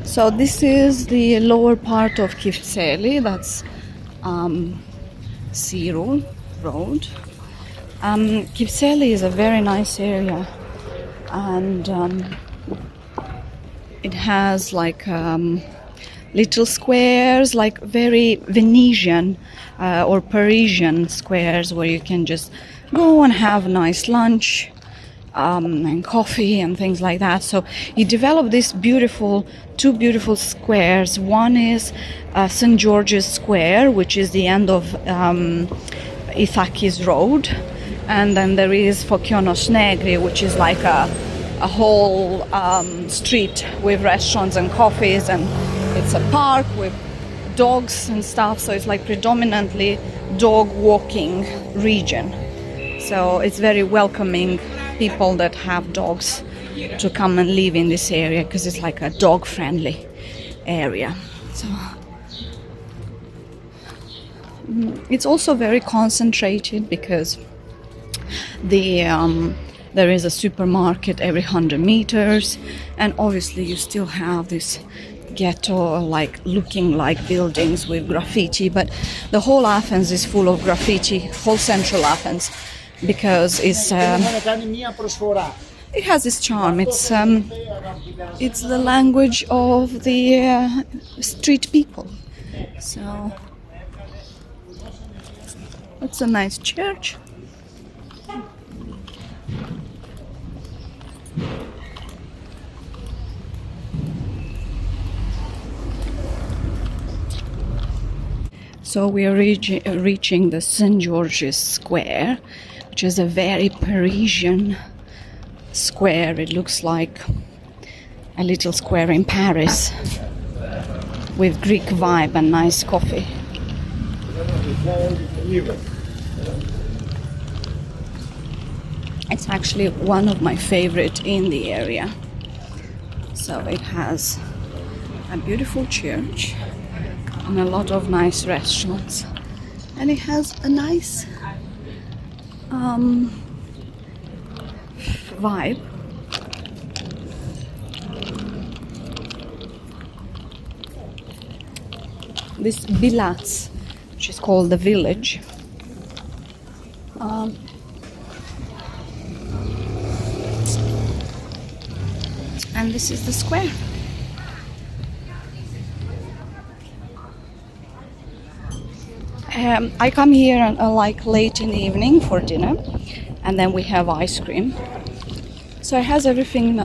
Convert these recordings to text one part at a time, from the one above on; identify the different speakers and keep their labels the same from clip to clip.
Speaker 1: So this is the lower part of Kypseli. That's Zero Road. Kypseli is a very nice area, and it has like little squares, like very Venetian or Parisian squares, where you can just go and have a nice lunch and coffee and things like that. So he developed this two beautiful squares. One is St. George's Square, which is the end of Ithakis Road, and then there is Fokionos Negri, which is like a whole street with restaurants and coffees, and it's a park with dogs and stuff. So it's like predominantly dog walking region. So it's very welcoming people that have dogs to come and live in this area, because it's like a dog friendly area. So it's also very concentrated, because there is a supermarket every 100 meters, and obviously you still have this ghetto like looking like buildings with graffiti, but the whole Athens is full of graffiti, whole central Athens, because it has this charm. It's the language of the street people. So it's a nice church. So we are reaching the St. George's Square, which is a very Parisian square. It looks like a little square in Paris with Greek vibe and nice coffee. It's actually one of my favorite in the area. So it has a beautiful church and a lot of nice restaurants, and it has a nice vibe. This Bilats, which is called the village, and this is the square. I come here like late in the evening for dinner, and then we have ice cream. So it has everything,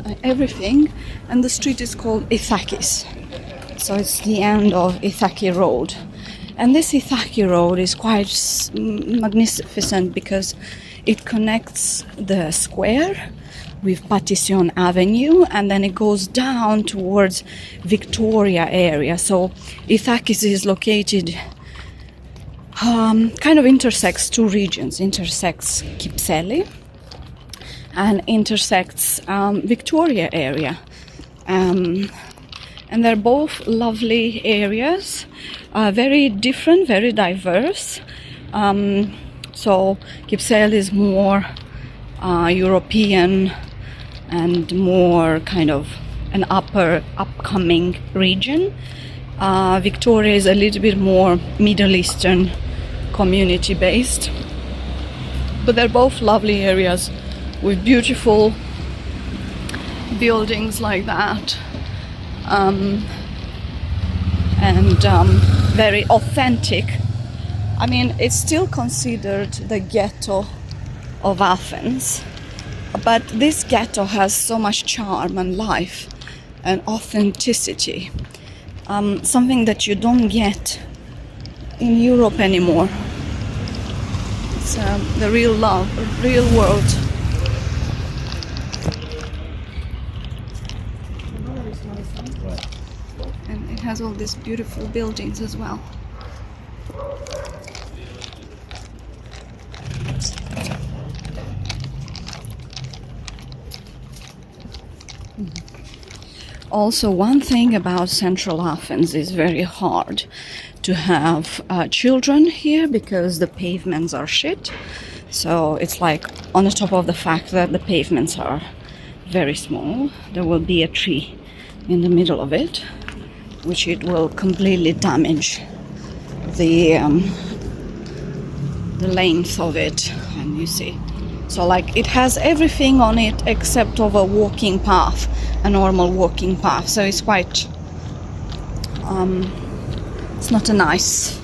Speaker 1: and the street is called Ithakis. So it's the end of Ithaki Road. And this Ithaki Road is quite magnificent, because it connects the square with Patision Avenue, and then it goes down towards Victoria area. So Ithakis is located kind of intersects two regions, intersects Kypseli and intersects Victoria area, and they're both lovely areas, very different, very diverse. So Kypseli is more European and more kind of an upcoming region. Victoria is a little bit more Middle Eastern community based, but they're both lovely areas with beautiful buildings like that, and very authentic. I mean, it's still considered the ghetto of Athens, but this ghetto has so much charm and life and authenticity, something that you don't get in Europe anymore. It's the real world. And it has all these beautiful buildings as well. Also, one thing about Central Athens is very hard to have children here, because the pavements are shit. So it's like, on the top of the fact that the pavements are very small, there will be a tree in the middle of it. which it will completely damage the length of it. And you see, so like it has everything on it except of a walking path, a normal walking path. So it's quite it's not a nice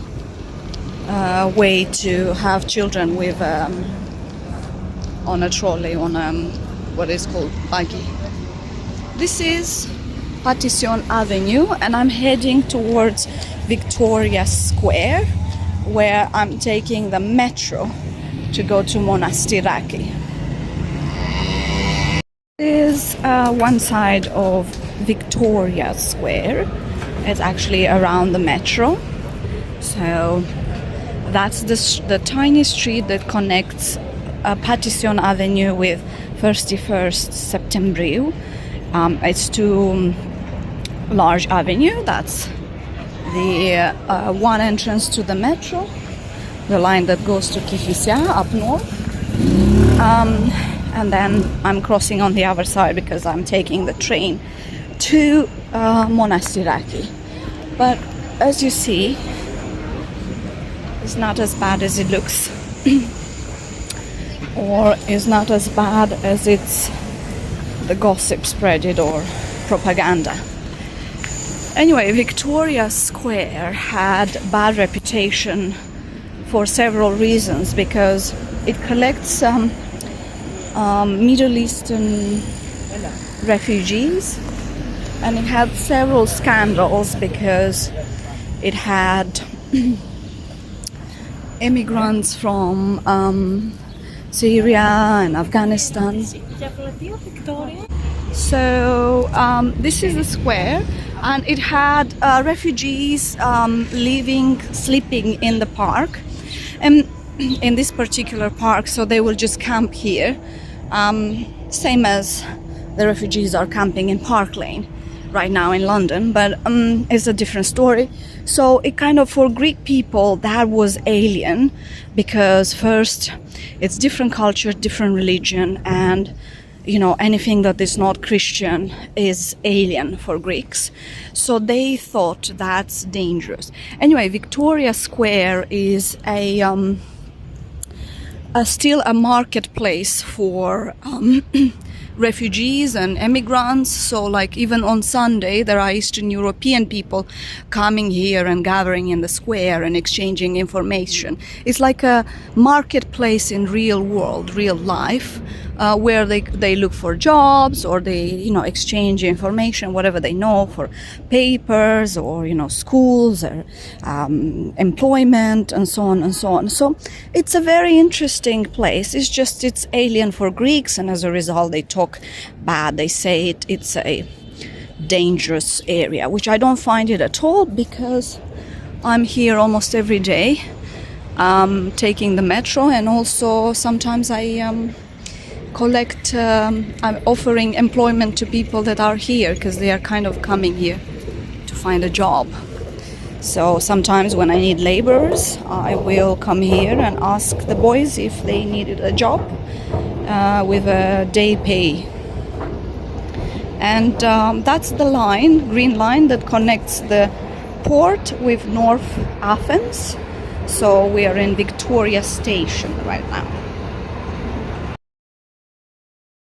Speaker 1: way to have children with on a trolley, on what is called buggy. This is Patision Avenue, and I'm heading towards Victoria Square, where I'm taking the metro to go to Monastiraki. This is one side of Victoria Square. It's actually around the metro. So that's the tiny street that connects Patision Avenue with 31st September. It's two large avenue. That's the one entrance to the metro, the line that goes to Kypseli up north. And then I'm crossing on the other side because I'm taking the train to Monastiraki. But as you see, it's not as bad as it looks, or is not as bad as it's the gossip spreaded or propaganda. Anyway, Victoria Square had bad reputation for several reasons, because it collects Middle Eastern refugees, and it had several scandals because it had immigrants from Syria and Afghanistan. So this is a square, and it had refugees sleeping in the park, and in this particular park, so they will just camp here, same as the refugees are camping in Park Lane right now in London, but it's a different story. So it kind of, for Greek people, that was alien, because first, it's different culture, different religion, and you know, anything that is not Christian is alien for Greeks. So they thought that's dangerous. Anyway, Victoria Square is still a marketplace for refugees and immigrants. So like even on Sunday, there are Eastern European people coming here and gathering in the square and exchanging information. It's like a marketplace in real world, real life, where they look for jobs, or they, you know, exchange information, whatever they know, for papers, or, you know, schools, or employment, and so on and so on. So it's a very interesting place. It's just, it's alien for Greeks, and as a result they talk bad. They say it's a dangerous area, which I don't find it at all, because I'm here almost every day taking the metro, and also sometimes I collect, I'm offering employment to people that are here, because they are kind of coming here to find a job. So sometimes when I need laborers, I will come here and ask the boys if they needed a job with a day pay. And that's the line, green line, that connects the port with North Athens. So we are in Victoria Station right now.